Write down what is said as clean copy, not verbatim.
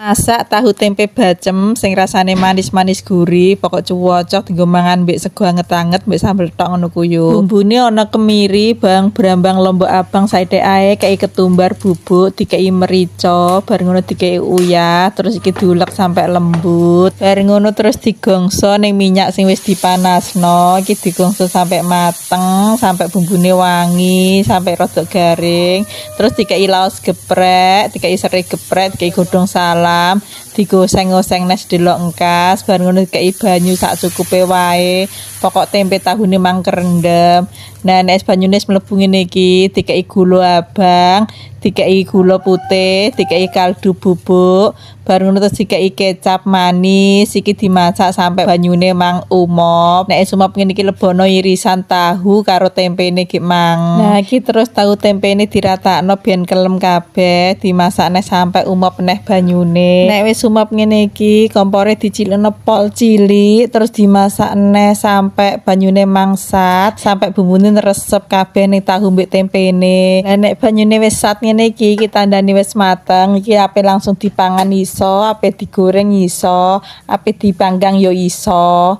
Masak tahu tempe bacem sing rasane manis-manis gurih, pokok cuwocok dienggo mangan mbek sego anget-anget mbek sambel tok ngono ku yo. Bumbune ana kemiri, bawang brambang lombok abang saithik ae, kei ketumbar bubuk, dikei merica, bar ngono dikei uyah, terus iki diulek sampai lembut. Bar ngono terus digongso ning minyak sing wis dipanasno, iki digongso sampai mateng, sampai bumbune wangi, sampai rada garing. Terus dikei laos geprek, dikei serai geprek, dikei godhong salam, digoseng-goseng nes delok engkas, bar ngono dikei banyu sak cukupe wae. Pokok tempe tahune mang kerendem. Nah, nek banyune mlebu ngene iki, dikei gula abang, dikei gula putih, dikei kaldu bubuk, bar ngono terus dikei kecap manis, iki dimasak sampai banyune mang umop. Nek sumop ngene iki lebono irisan tahu karo tempene iki mang. Nah, iki terus tahu tempene diratakno ben kelem kabeh, dimasak nek sampai umop neh banyune. Nek wis sumop ngene iki, kompore dicilekno pol cilik, terus dimasak neh sampai banyune mangsat, sampai bumbune resep kabeh ning tahu mbek tempene. Lah nek banyune wis sat ngene iki, kita tandani wis mateng, iki ape langsung dipangan iso, ape digoreng iso, ape dipanggang yo iso.